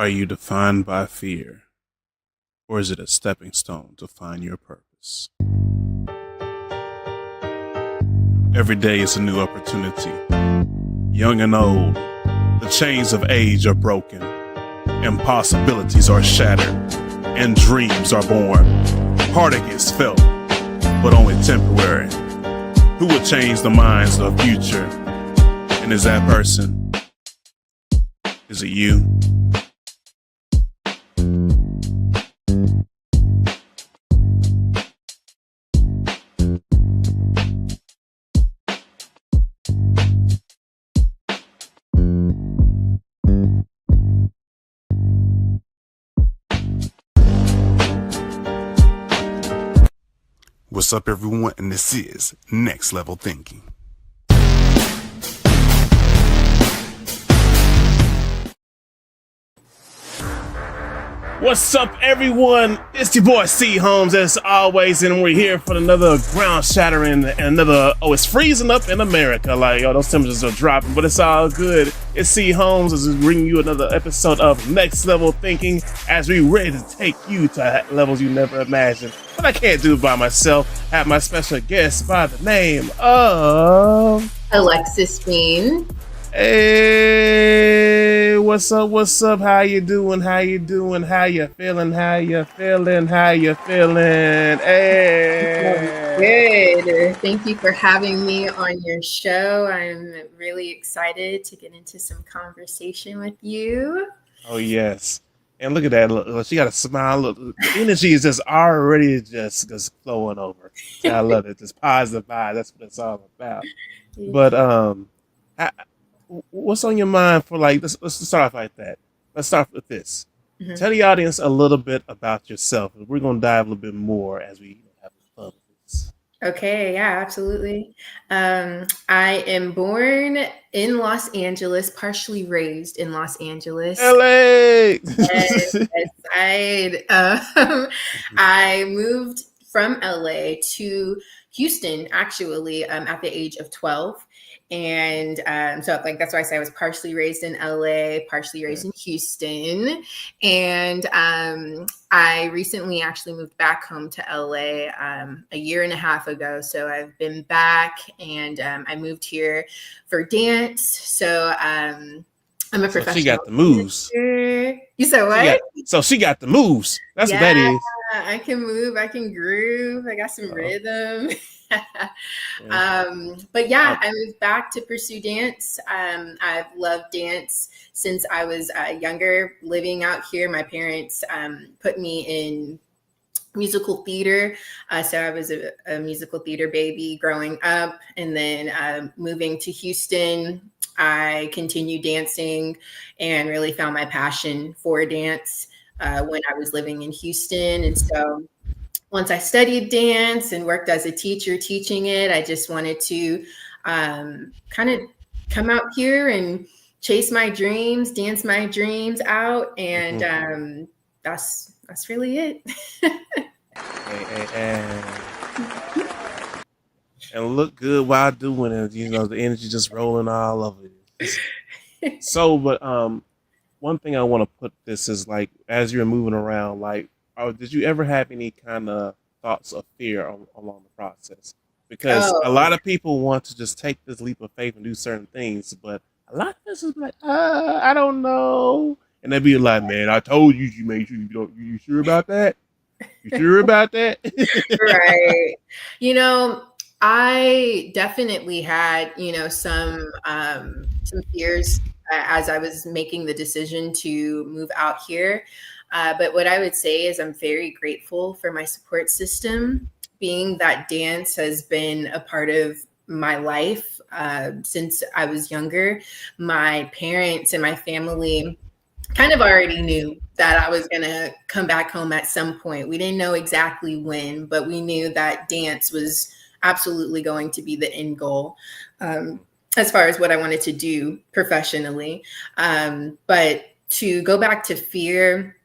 Are you defined by fear, or is it a stepping stone to find your purpose? Every day is a new opportunity. Young and old, the chains of age are broken, impossibilities are shattered, and dreams are born. Heartache is felt, but only temporary. Who will change the minds of the future? And is that person? Is it you? What's up, everyone? And this is Next Level Thinking. What's up, everyone? It's your boy C Holmes, as always, and we're here for another ground shattering and another. Oh, it's freezing up in America. Like, those temperatures are dropping, but it's all good. It's C Holmes as we bring you another episode of Next Level Thinking, as we ready to take you to levels you never imagined. But I can't do it by myself. I have my special guest by the name of Alexis Journey. Hey, what's up? What's up? How you doing? How you doing? How you feeling? How you feeling? How you feeling? Hey. Good. Thank you for having me on your show. I'm really excited to get into some conversation with you. Oh, yes. And look at that. Look, she got a smile. Look, the energy is just already just flowing over. I love it. Just positive vibe. That's what it's all about. But what's on your mind for, like, let's start off like that. Let's start with this. Mm-hmm. Tell the audience a little bit about yourself. We're going to dive a little bit more as we have fun with this. Okay, yeah, absolutely. I am born in Los Angeles, partially raised in Los Angeles. LA! I moved from LA to Houston, actually, at the age of 12. And so, like, that's why I say I was partially raised in LA, partially raised in Houston. And I recently actually moved back home to LA a year and a half ago. So I've been back, and I moved here for dance. So I'm a professional. So she got the moves. You said what? She got the moves. That's what that is. I can move. I can groove. I got some rhythm. But yeah, I moved back to pursue dance. I've loved dance since I was younger. Living out here, my parents put me in musical theater. So I was a musical theater baby growing up. And then moving to Houston, I continued dancing and really found my passion for dance when I was living in Houston. And so once I studied dance and worked as a teacher teaching it, I just wanted to kind of come out here and chase my dreams, dance my dreams out. And that's really it. And look good while doing it. You know, the energy just rolling all over it. So, but one thing I want to put this is, like, as you're moving around, like, did you ever have any kind of thoughts of fear along the process? Because a lot of people want to just take this leap of faith and do certain things, but a lot of us is like, I don't know. And they'd be like, man, I told you, you made sure you sure about that? You sure about that? Right. You know, I definitely had, some fears as I was making the decision to move out here. But what I would say is I'm very grateful for my support system, being that dance has been a part of my life since I was younger. My parents and my family kind of already knew that I was going to come back home at some point. We didn't know exactly when, but we knew that dance was absolutely going to be the end goal as far as what I wanted to do professionally. But to go back to fear,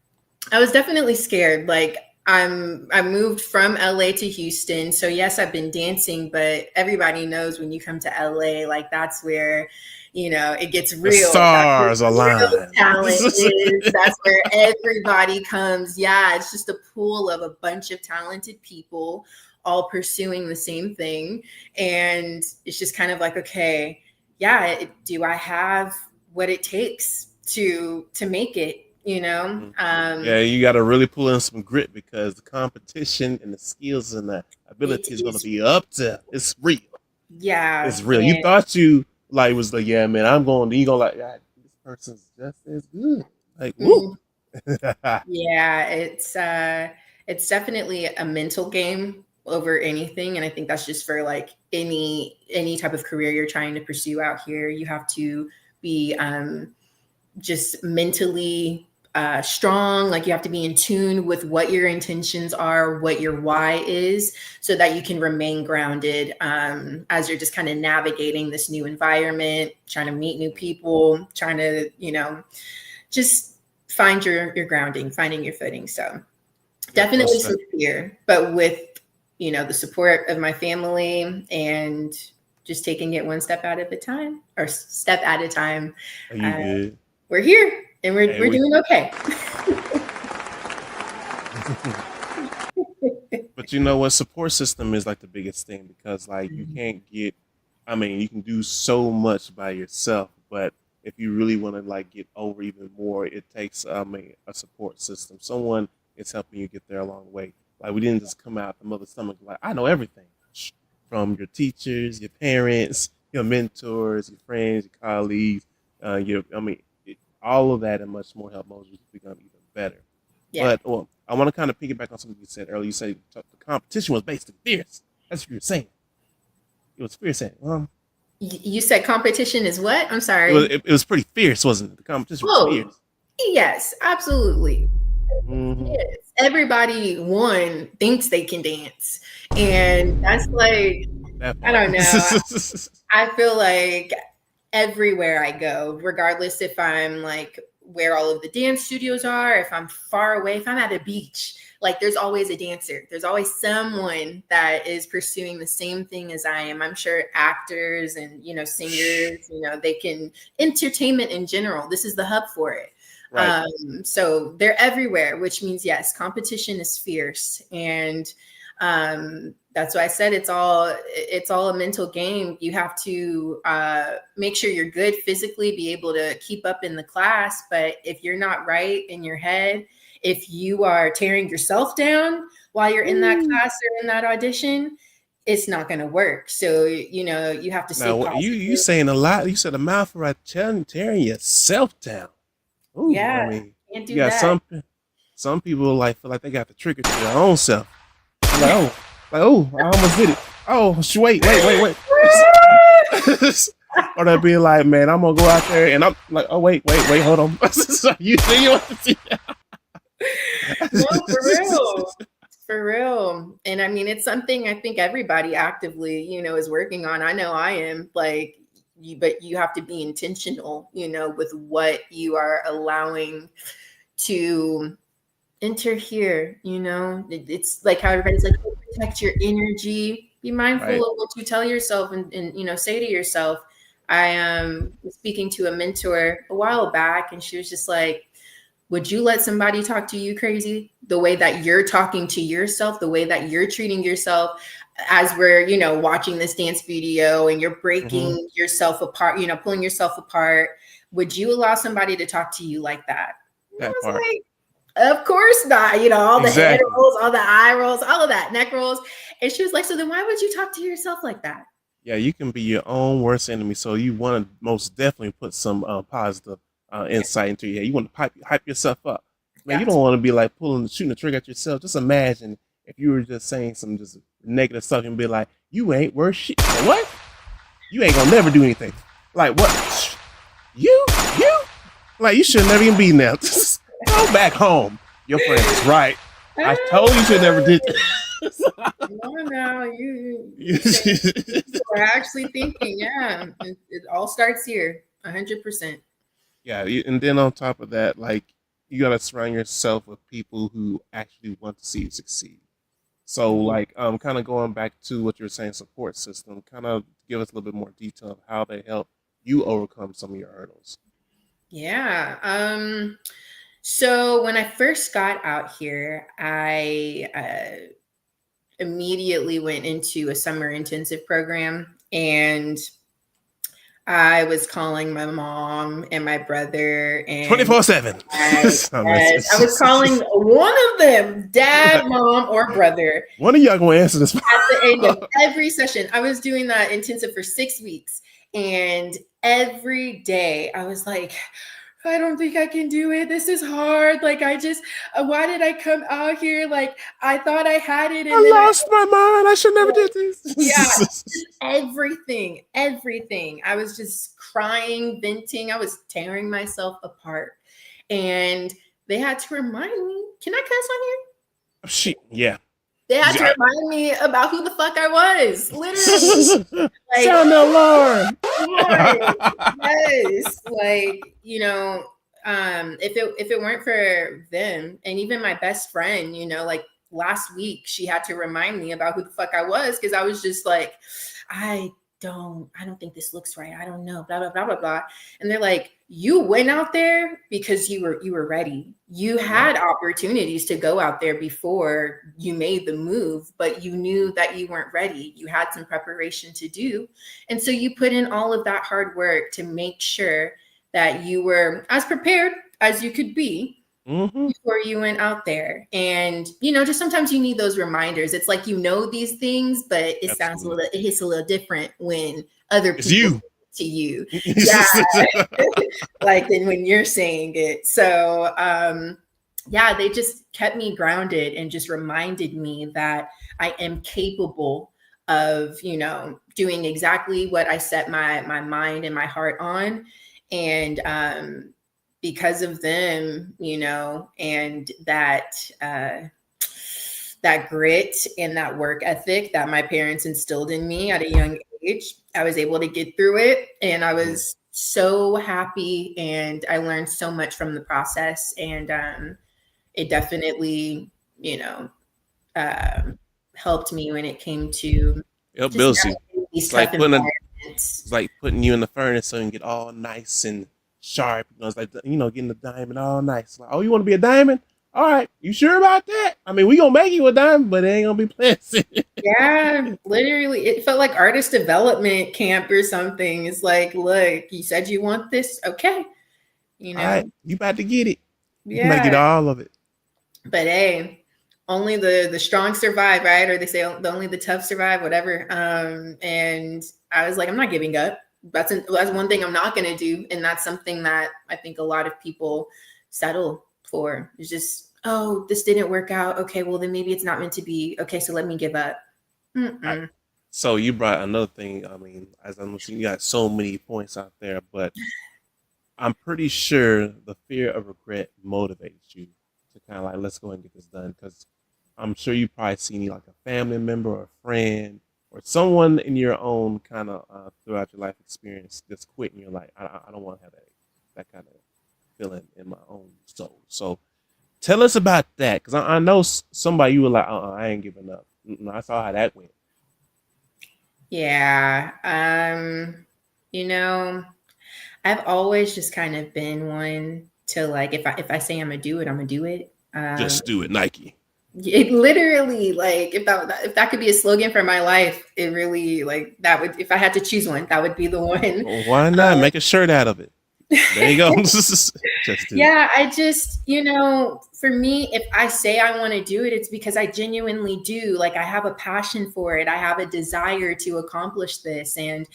I was definitely scared. Like, I moved from LA to Houston. So yes, I've been dancing, but everybody knows when you come to LA, like, that's where, it gets The real. That's where stars the real align. talent is. That's where everybody comes. Yeah, it's just a pool of a bunch of talented people all pursuing the same thing. And it's just kind of like, okay, yeah, do I have what it takes to make it, Mhm. Yeah, you got to really pull in some grit because the competition and the skills and the it ability is going to is, be up to. It's real. yeah. It's real. You thought you like was like, yeah, man, I'm going. You go like, "God, this person's just as good. Like, woo. And yeah, it's definitely a mental game over anything, and I think that's just for like any type of career you're trying to pursue out here. You have to be just mentally strong. Like you have to be in tune with what your intentions are, what your why is, so that you can remain grounded as you're just kind of navigating this new environment, trying to meet new people, trying to just find your grounding, finding your footing. So Yep, definitely most some definitely. fear, but with the support of my family and just taking it one step at a time or step at a time, Are you uh, good? we're here and we're, Hey, we're we. doing okay. But you know what? Support system is like the biggest thing because like you Mhm. can't get. I mean, you can do so much by yourself, but if you really want to like get over even more, it takes a support system. Someone is helping you get there along the way. Like we didn't just come out the mother's stomach like I know everything from your teachers, your parents, your mentors, your friends, your colleagues. Your I mean, all of that and much more help Moses become even better. Yeah. But well, I want to kind of piggyback on something you said earlier. You said the competition was basically fierce. That's what you were saying. It was fierce. You said competition is what? I'm It was sorry. it, it was pretty fierce, wasn't it? The competition was Oh, fierce. yes, absolutely. Mm-hmm. Yes. Everybody, one, thinks they can dance. And that's like, That I part. don't know. I feel like everywhere I go, regardless if I'm like where all of the dance studios are, if I'm far away, if I'm at a beach, like there's always a dancer. There's always someone that is pursuing the same thing as I am. I'm sure actors and, singers, they can entertainment in general. This is the hub for it. Right. So they're everywhere, which means yes, competition is fierce. And that's why I said it's all a mental game. You have to make sure you're good physically, be able to keep up in the class. But if you're not right in your head, if you are tearing yourself down while you're in that Ooh. class or in that audition, it's not going to work. So you have to stay Now you positive. saying a lot. You said a mouthful right, tearing yourself down. Ooh, I Yeah, mean, can't you do got that. some people like feel like they got the trigger to their own self. They're like oh, I almost did it. Oh, wait. Or they'll be like, man, I'm gonna go out there and I'm like, oh wait, hold on. You think you want to see No, for that? real. For real. And I mean, it's something I think everybody actively, is working on. I know I am like but you have to be intentional, with what you are allowing to enter here, It's like how everybody's like, "Oh, protect your energy. Be mindful Right. of what you tell yourself and say to yourself." I was speaking to a mentor a while back and she was just like, would you let somebody talk to you crazy the way that you're talking to yourself, the way that you're treating yourself as we're, watching this dance video and you're Mm-hmm. breaking yourself apart, pulling yourself apart? Would you allow somebody to talk to you like that? And I That was part. like, of course not. All the head Exactly. rolls, all the eye rolls, all of that, neck rolls. And she was like, so then why would you talk to yourself like that? Yeah, you can be your own worst enemy. So you want to most definitely put some positive Yeah, insight into your head. You want to hype yourself up. Man, you got don't want to be like shooting the trigger at yourself. Just imagine if you were just saying some just negative stuff and be like, you ain't worth shit. Like, what? You ain't gonna never do anything. Like what? You? Like you should never even be now. Go back home. Your friend was right. I told you should never did. no, you saying people are actually thinking, yeah, it all starts here, 100%. Yeah, and then on top of that, like you gotta surround yourself with people who actually want to see you succeed. So, Yeah. like, kind of going back to what you were saying, support system. Kind of give us a little bit more detail of how they help you overcome some of your hurdles? Yeah. So when I first got out here, I immediately went into a summer intensive program, and I was calling my mom and my brother and 24/7. yes, I was calling one of them, dad, mom, or brother. One of y'all gonna answer this. At the end of every session, I was doing that intensive for 6 weeks. And every day I was like, I don't think I can do it. This is hard. Like, why did I come out here? Like, I thought I had it. And I then lost my mind. I should never did this. yeah, everything. I was just crying, venting. I was tearing myself apart. And they had to remind me, can I cuss on here? Shit, yeah. They had to remind me about who the fuck I was. Literally. Like, sound the alarm. Yes. Like, you know, if it weren't for them, and even my best friend, you know, like last week, she had to remind me about who the fuck I was, because I was just like, I don't think this looks right. I don't know, blah, blah, blah, blah, blah. And they're like, you went out there because you were ready. You had opportunities to go out there before you made the move, but you knew that you weren't ready. You had some preparation to do. And so you put in all of that hard work to make sure that you were as prepared as you could be before you went out there. And, you know, just sometimes you need those reminders. It's like, you know, these things, but it sounds it hits a little different when other people to you. Yeah. Like than when you're saying it. So, yeah, they just kept me grounded and just reminded me that I am capable of, you know, doing exactly what I set my mind and my heart on. And because of them, you know, and that that grit and that work ethic that my parents instilled in me at a young age, I was able to get through it. And I was so happy, and I learned so much from the process. And it definitely, you know, helped me when it came to It just builds you. these tough environments. It's like putting you in the furnace so you can get all nice and sharp. You know, it's like, you know, getting the diamond all nice. Like, oh, you want to be a diamond? All right, you sure about that? I mean, we gonna make you a diamond, but it ain't gonna be pleasant. Yeah, literally, it felt like artist development camp or something. It's like, look, you said you want this, okay? You know, all right, you about to get it. You might yeah. get all of it. But hey, only the strong survive, right? Or they say only the tough survive, whatever. And I was like, I'm not giving up. That's one thing I'm not going to do. And that's something that I think a lot of people settle for. It's just, oh, this didn't work out. Okay, well, then maybe it's not meant to be. Okay, so let me give up. So you brought another thing. I mean, as I'm listening, you got so many points out there, but I'm pretty sure the fear of regret motivates you to kind of like, let's go and get this done. Because I'm sure you probably seen like a family member or a friend or someone in your own kind of throughout your life experience just quit, and you're like, I don't want to have that kind of feeling in my own soul. So tell us about that, because I know somebody you were like, I ain't giving up. I saw how that went. Yeah. You know, I've always just kind of been one to like, if I say I'm gonna do it, I'm gonna do it. Just do it, Nike. It literally, like, if that could be a slogan for my life, it really, like, that would, if I had to choose one, that would be the one. Well, why not make a shirt out of it? There you go. Just yeah, I just, you know, for me, if I say I want to do it, it's because I genuinely do. Like, I have a passion for it. I have a desire to accomplish this, and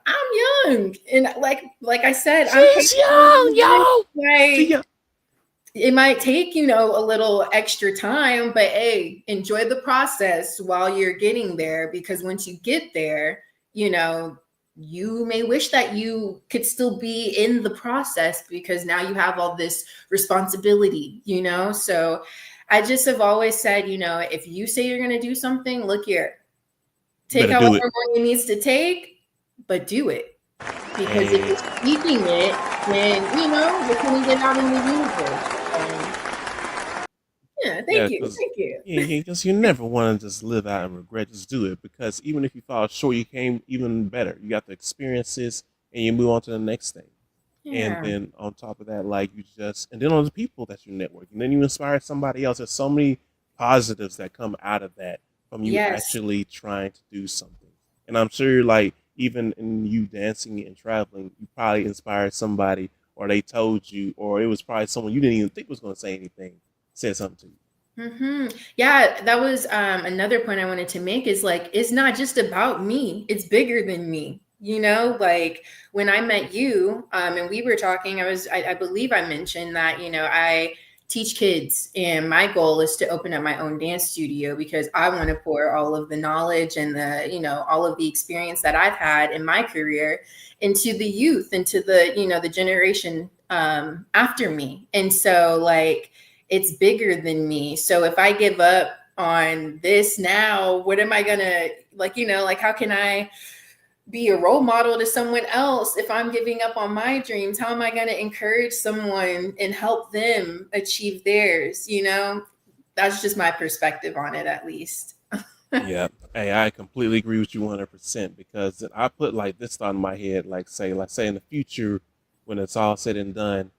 I'm young, and like I said, she's young, yo. Like, it might take, you know, a little extra time, but hey, enjoy the process while you're getting there, because once you get there, you know, you may wish that you could still be in the process, because now you have all this responsibility, you know? So I just have always said, you know, if you say you're going to do something, look here, take however long it needs to take, but do it. Because if you're speaking it, then, you know, you're putting it out in the universe. Yeah, thank you. Yeah, because you never want to just live out and regret. Just do it, because even if you fall short, you came even better. You got the experiences, and you move on to the next thing. And Yeah. then on top of that, like you just, and then on the people that you network, and then you inspire somebody else. There's so many positives that come out of that from you Yes. actually trying to do something. And I'm sure, like, even in you dancing and traveling, you probably inspired somebody, or they told you, or it was probably someone you didn't even think was going to say anything, said something to you. Yeah, that was another point I wanted to make is like, it's not just about me, it's bigger than me. You know, like when I met you and we were talking, I believe I mentioned that, I teach kids and my goal is to open up my own dance studio because I want to pour all of the knowledge and all of the experience that I've had in my career into the youth, into the generation after me. And so, like, it's bigger than me. So if I give up on this now, what am I gonna like how can I be a role model to someone else if I'm giving up on my dreams? How am I gonna encourage someone and help them achieve theirs? That's just my perspective on it, at least. Yeah, hey, I completely agree with you 100% because I put like this thought in my head, like say in the future when it's all said and done,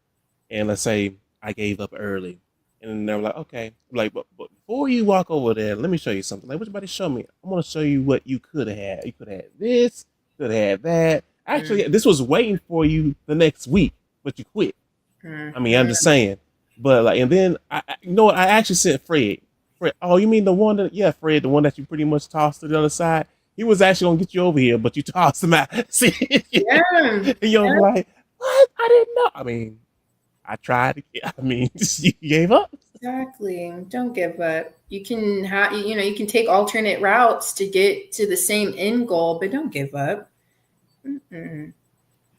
and let's say I gave up early, and they're like, okay, like, but before you walk over there, let me show you something. Like, what you about to show me? I'm gonna show you what you could have had. You could have had this, could have had that. Actually, this was waiting for you the next week, but you quit. I mean, I'm just Mm-hmm. saying. But like, and then you know what? I actually sent Fred. Fred, oh, you mean the one that? Yeah, Fred, the one that you pretty much tossed to the other side. He was actually gonna get you over here, but you tossed him out. See, Yeah. and you'll be like, what? I didn't know. I mean, I tried. I mean, you gave up. Exactly. Don't give up. You can you can take alternate routes to get to the same end goal, but don't give up. Mm-mm.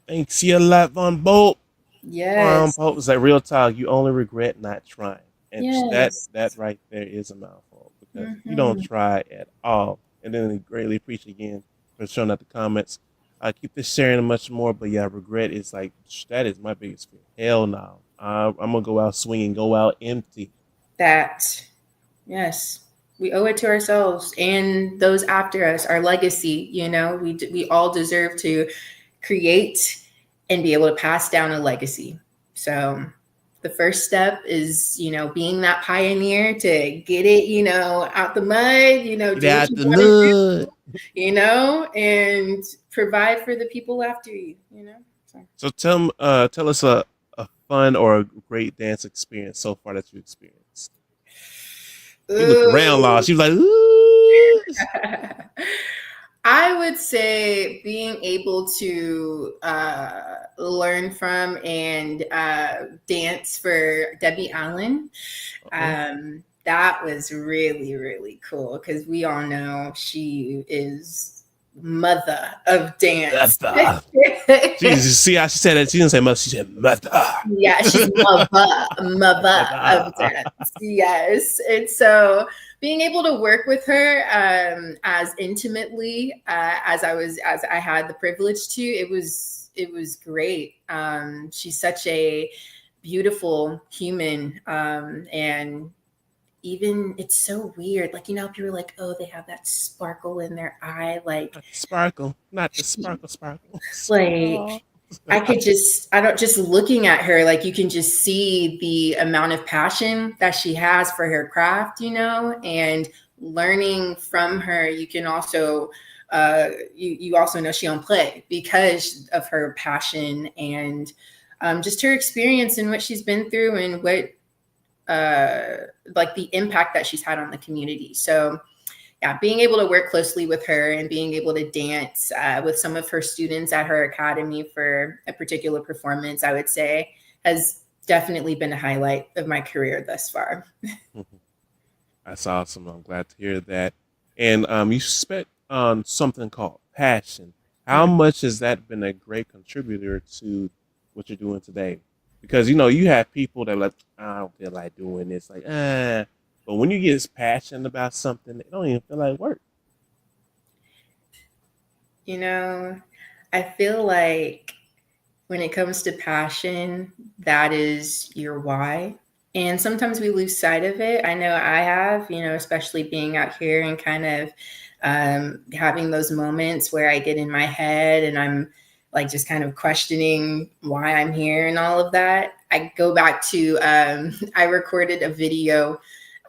Thanks a lot, Von Bolt. Yes. Pope was like real talk. You only regret not trying, and Yes. that right there is a mouthful because if you don't Hmm. try at all, and then we greatly appreciate again for showing out the comments. I keep this sharing much more, but yeah, regret is like that is my biggest fear. Hell no, I'm gonna go out swinging, go out empty. That, yes, we owe it to ourselves and those after us, our legacy. We all deserve to create and be able to pass down a legacy. So the first step is, being that pioneer to get it, out the mud, Get do what out you the want to mud. do, and provide for the people after you. So. So tell us a fun or a great dance experience so far that you experienced. She looked around Ooh. lost. She was like, ooh. I would say being able to learn from and dance for Debbie Allen. Oh, That was really, really cool because we all know she is mother of dance. mother. See how she said that? She didn't say mother. She said mother. Yeah, she's mother of Mother. dance. Yes. And so being able to work with her as intimately as I had the privilege to, it was great. She's such a beautiful human, and even it's so weird. Like, people are like, oh, they have that sparkle in their eye. Like, Not the sparkle. Not the she, sparkle, sparkle. like Sparkle. I don't, just looking at her, like, you can just see the amount of passion that she has for her craft, and learning from her. You can also, you also know she don't play because of her passion and just her experience and what she's been through and what, like the impact that she's had on the community. So yeah, being able to work closely with her and being able to dance with some of her students at her academy for a particular performance, I would say, has definitely been a highlight of my career thus far. That's awesome. I'm glad to hear that. And you spent on something called passion. How Mm. much has that been a great contributor to what you're doing today? Because you have people that are like, I don't feel like doing this, like, but when you get passionate about something, they don't even feel like work. You know, I feel like when it comes to passion, that is your why. And sometimes we lose sight of it. I know I have, especially being out here and kind of having those moments where I get in my head and I'm like just kind of questioning why I'm here and all of that, I go back to I recorded a video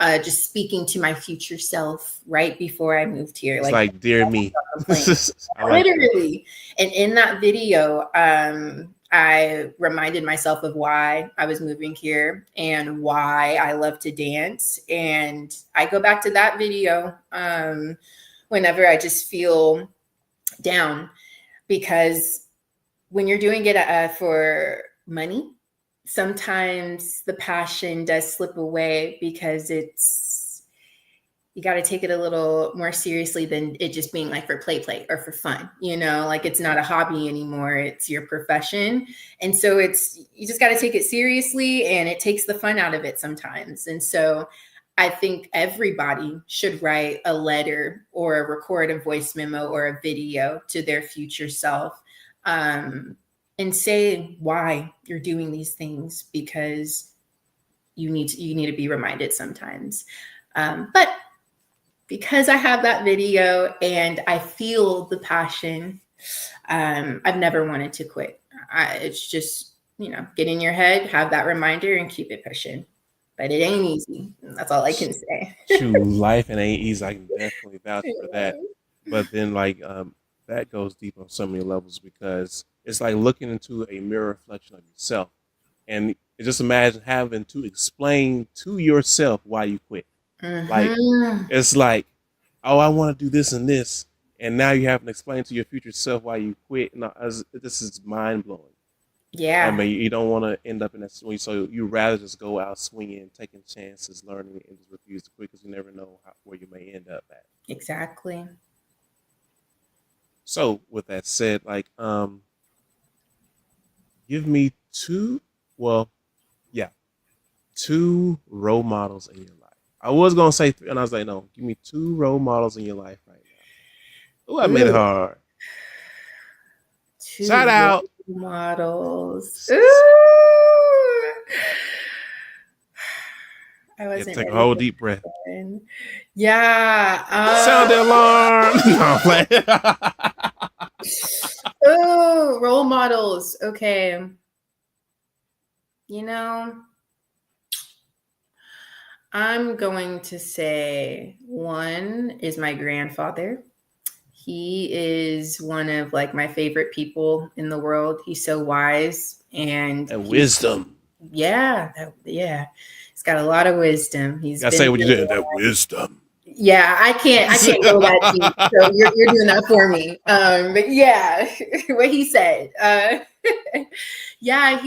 just speaking to my future self right before I moved here, It's like like dear me. on the plane. I like that. Literally. And in that video, I reminded myself of why I was moving here and why I love to dance. And I go back to that video whenever I just feel down, because when you're doing it for money, sometimes the passion does slip away because you got to take it a little more seriously than it just being like for play or for fun, like it's not a hobby anymore, it's your profession. And so you just got to take it seriously, and it takes the fun out of it sometimes. And so I think everybody should write a letter or record a voice memo or a video to their future self, and say why you're doing these things, because you need to be reminded sometimes. But because I have that video and I feel the passion, I've never wanted to quit. It's just, get in your head, have that reminder, and keep it pushing. But it ain't easy. That's all I can say. True, life it ain't easy. I can definitely vouch for that. But then, like, that goes deep on so many levels, because it's like looking into a mirror reflection of yourself, and just imagine having to explain to yourself why you quit. Like, it's like, oh, I want to do this and this, and now you have to explain to your future self why you quit. And this is mind blowing. Yeah. I mean, you don't want to end up in that swing, so you rather just go out swinging, taking chances, learning, and just refuse to quit, because you never know where you may end up at. Exactly. So, with that said, like, give me two role models in your life. I was gonna say three, and I was like, no, give me two role models in your life right now. Oh, I made it hard. Two Shout out models. I wasn't take a ready whole for deep breath. that. Yeah. Sound the alarm. Oh, role models. Okay. I'm going to say one is my grandfather. He is one of like my favorite people in the world. He's so wise and wisdom. Yeah. He's got a lot of wisdom. He's I say what you did. That wisdom. Yeah, I can't go that deep. So you're doing that for me. But yeah, what he said. Yeah,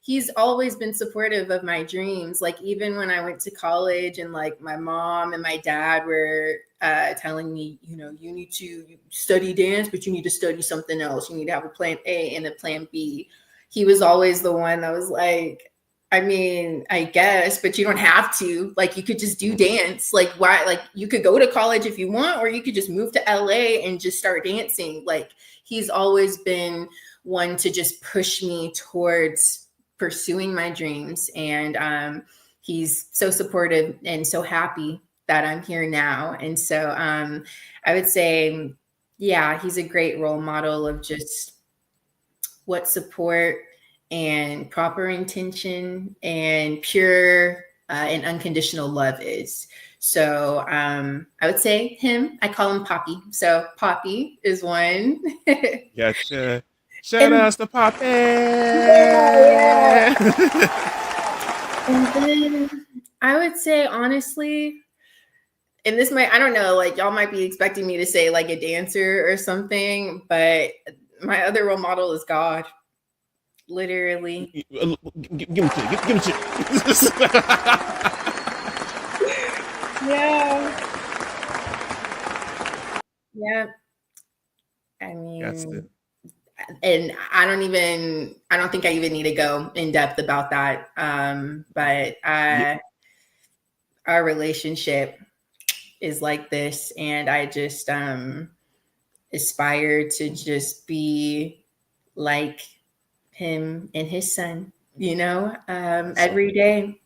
he's always been supportive of my dreams. Like even when I went to college and like my mom and my dad were telling me, you need to study dance, but you need to study something else. You need to have a plan A and a plan B. He was always the one that was like, I mean, I guess, but you don't have to. Like, you could just do dance. Like, why? Like, you could go to college if you want, or you could just move to LA and just start dancing. Like, he's always been one to just push me towards pursuing my dreams. And he's so supportive and so happy that I'm here now. And so I would say, yeah, he's a great role model of just what support and proper intention and pure and unconditional love is. So I would say him. I call him Poppy. So Poppy is one. Gotcha. Shout outs to Poppy. Yeah. And then I would say, honestly, and this might, I don't know, like y'all might be expecting me to say like a dancer or something, but my other role model is God. Literally. Give him to Yeah. Yeah. I mean, and I don't think I even need to go in depth about that. But our relationship is like this, and I just aspire to just be like him and his son, every day,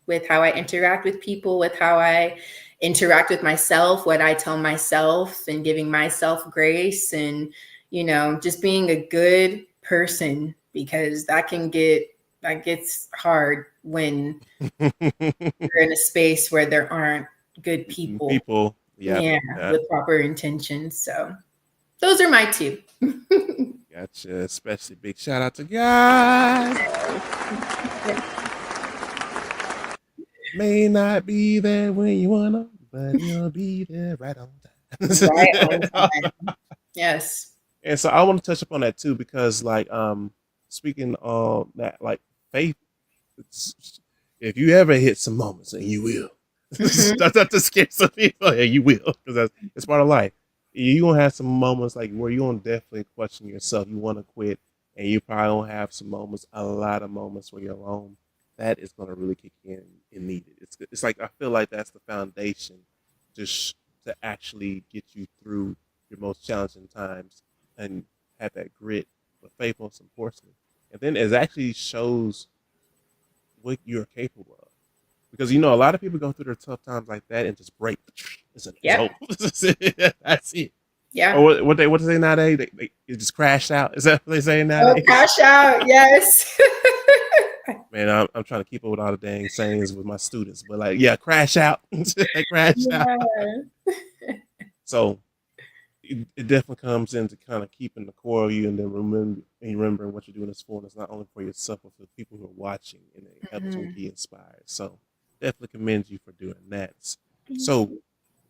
with how I interact with people, with how I interact with myself, what I tell myself, and giving myself grace, and just being a good person, because that gets hard when you're in a space where there aren't good people. People, yeah, Yeah, with proper intentions. So those are my two. gotcha. Especially big shout out to God. May not be there when you wanna, but he'll be there right on Right on time. time. Yes. And so I want to touch upon that too, because like speaking of that, like faith, it's, if you ever hit some moments, and you will, that's not to scare some people, yeah, you will, because it's part of life. You gonna have some moments like where you gonna definitely question yourself. You want to quit, and you probably gonna have some moments, a lot of moments where you're alone. That is gonna really kick in and need it. It's like I feel like that's the foundation to to actually get you through your most challenging times and have that grit, but faith most importantly. And then it actually shows what you're capable of. Because a lot of people go through their tough times like that and just break. It's Yep. over. That's it. Yeah. Or what they say nowadays? They just crash out. Is that what they say Oh, nowadays? cash out. Yes. Man, I'm trying to keep up with all the dang sayings with my students, but like, yeah, crash out, crash out. Yeah. So it definitely comes into kind of keeping the core of you, and then remembering what you're doing this for. And it's not only for yourself, but for the people who are watching, and it helps them be inspired. So definitely commend you for doing that. So,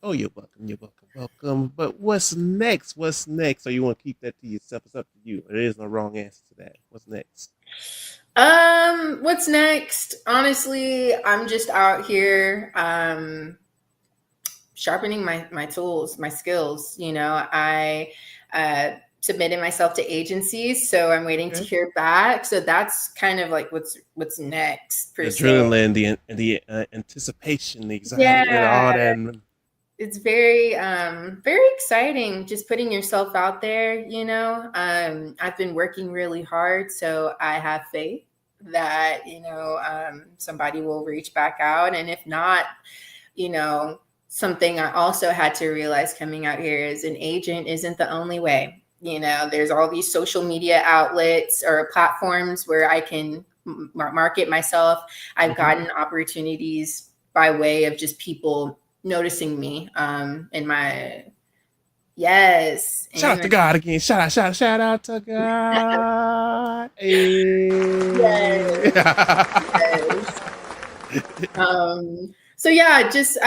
oh, you're welcome. But what's next? What's next? So you want to keep that to yourself? It's up to you. There is no wrong answer to that. What's next? What's next? Honestly, I'm just out here sharpening my tools, my skills. I submitted myself to agencies, so I'm waiting to hear back. So that's kind of like what's next per The se. adrenaline, the anticipation, the anxiety, and all that. It's very very exciting, just putting yourself out there. I've been working really hard, so I have faith that somebody will reach back out. And if not, something I also had to realize coming out here is an agent isn't the only way. There's all these social media outlets or platforms where I can market myself. I've gotten opportunities by way of just people noticing me in my Shout out to God again. Shout out to God. Hey. Yes. So yeah, just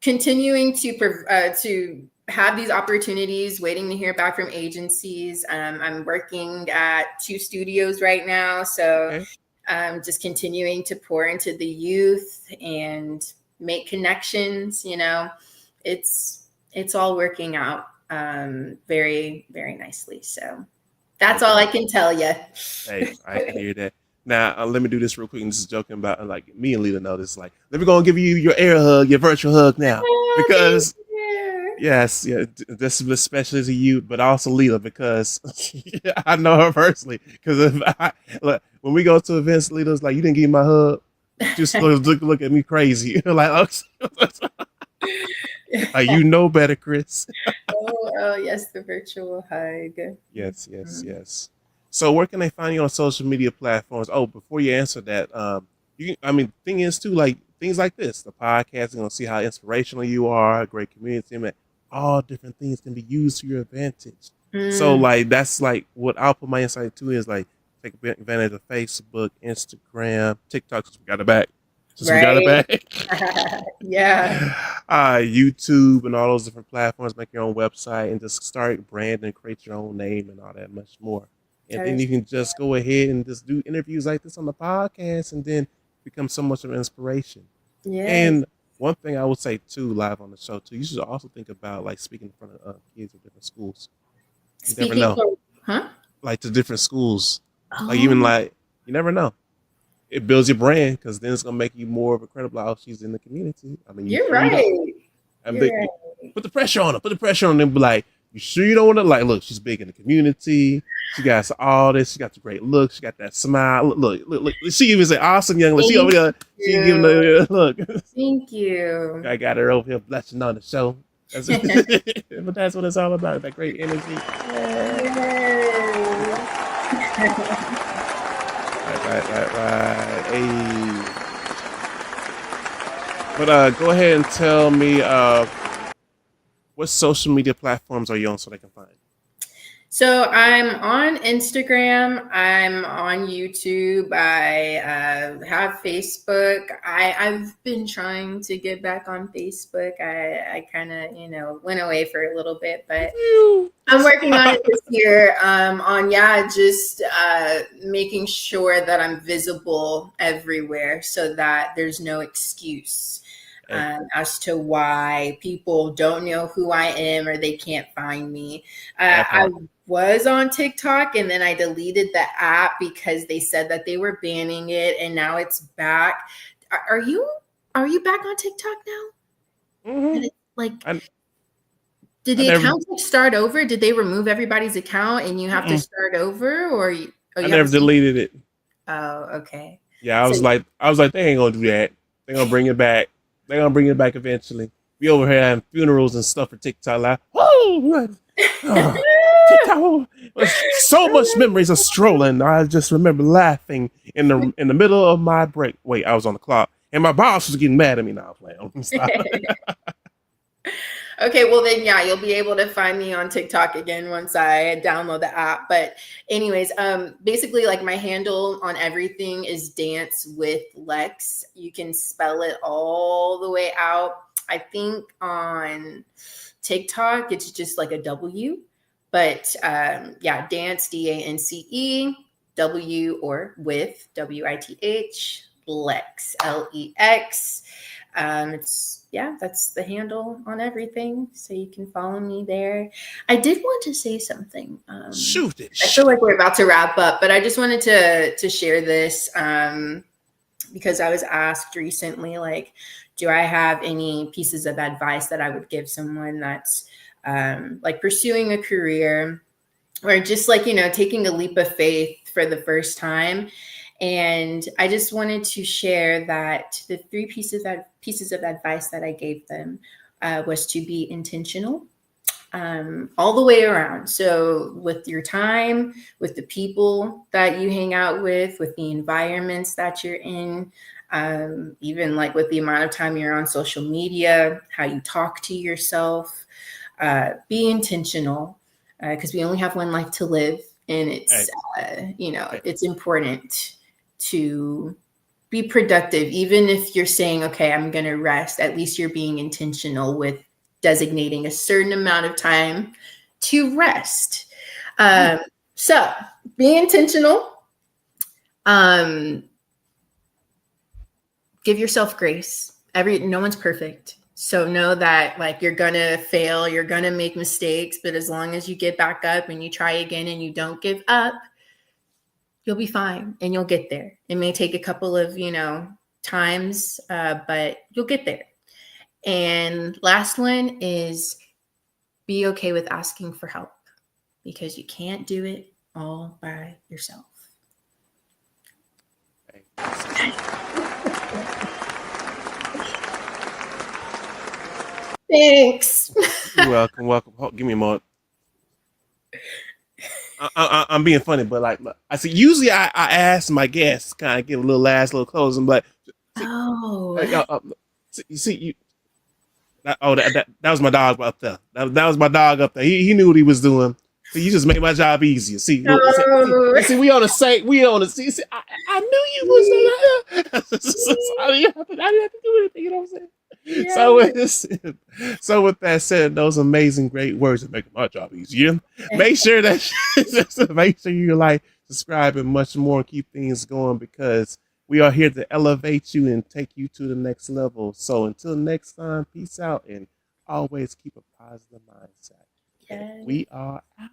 continuing to have these opportunities, waiting to hear back from agencies. I'm working at 2 studios right now, so just continuing to pour into the youth and make connections. It's all working out very, very nicely. So that's all I can tell you. Hey, I can hear that. Now, let me do this real quick. And this is joking about, like, me and Lita know this. Like, let me go and give you your air hug, your virtual hug now. Because, yes, yeah, this is especially to you, but also Lita, because I know her personally. Because when we go to events, Lita's like, you didn't give me my hug. Just look at me crazy. Like, you know better, Chris. Oh, yes, the virtual hug. Yes. So where can they find you on social media platforms? Oh, before you answer that, thing is too, like things like this, the podcast, gonna see how inspirational you are, a great community, man. All different things can be used to your advantage. So like that's like what I'll put my insight to is like take advantage of Facebook, Instagram, TikTok. Since we got it back. Yeah. YouTube and all those different platforms. Make your own website and just start branding, create your own name and all that much more. And then you can just go ahead and just do interviews like this on the podcast and then become so much of an inspiration. Yeah. And one thing I would say too, live on the show too, you should also think about like speaking in front of kids of different schools. You never know. Like to different schools. Like even like, you never know. It builds your brand because then it's gonna make you more of a credible. Oh, she's in the community. I mean, you're right. Put the pressure on her. Put the pressure on them. Be like, you sure you don't want to? Like, look, she's big in the community. She got all this. She got the great look. She got that smile. Look. She even said, "Awesome young lady." She over here. She giving the look. Thank you. I got her over here blushing on the show. That's but that's what it's all about. That great energy. Yeah. Yay. Right. Hey. But go ahead and tell me what social media platforms are you on so they can find you? So I'm on Instagram. I'm on YouTube. I have Facebook. I've been trying to get back on Facebook. I kind of went away for a little bit, but I'm working on it this year. On just making sure that I'm visible everywhere, so that there's no excuse Hey, as to why people don't know who I am or they can't find me. that I part. was on TikTok and then I deleted the app because they said that they were banning it, and now it's back. Are you back on TikTok now? Mm-hmm. Like, I, did I the never, account start over? Did they remove everybody's account and you have to mm-mm, start over, or I you have never the same? deleted it. Oh, okay. Yeah, So I was like, they ain't gonna do that. They're gonna bring it back. They're gonna bring it back eventually. We over here having funerals and stuff for TikTok. Like, oh, TikTok was so much memories of strolling. I just remember laughing in the middle of my break. Wait, I was on the clock, and my boss was getting mad at me. Now playing. Stop. okay, well then you'll be able to find me on TikTok again once I download the app. But anyways, basically like my handle on everything is Dance with Lex. You can spell it all the way out. I think on TikTok it's just like a W, but Dance DANCE W or with WITH Lex LEX. That's the handle on everything, so you can follow me there. I did want to say something. Shoot it. I feel Shoot. like we're about to wrap up, but I just wanted to share this because I was asked recently, like, do I have any pieces of advice that I would give someone that's like pursuing a career or just like taking a leap of faith for the first time. And I just wanted to share that the three pieces of advice that I gave them was to be intentional all the way around. So with your time, with the people that you hang out with the environments that you're in, even like with the amount of time you're on social media, how you talk to yourself, be intentional because we only have one life to live, and Hey, it's hey. it's important to be productive. Even if you're saying, okay, I'm going to rest, at least you're being intentional with designating a certain amount of time to rest. Mm. So be intentional. Um, give yourself grace. No one's perfect. So know that like you're gonna fail, you're gonna make mistakes, but as long as you get back up and you try again and you don't give up, you'll be fine and you'll get there. It may take a couple of times, but you'll get there. And last one is be okay with asking for help because you can't do it all by yourself. Hey, this is Thanks. you're welcome. Welcome. Give me a moment. I'm being funny, but like I see, usually I ask my guests kind of give a little last little closing, but see, Oh. you see you. That was my dog up there. That was my dog up there. He knew what he was doing. So you just made my job easier. See, look, Oh. we on the same. We on the. See, I knew you was there. So I didn't have to do anything. You know what I'm saying? Yeah. So so with that said, those amazing, great words that make my job easier. Make sure that make sure you like, subscribe, and much more, and keep things going because we are here to elevate you and take you to the next level. So until next time, peace out and always keep a positive mindset. And Yeah. we are out.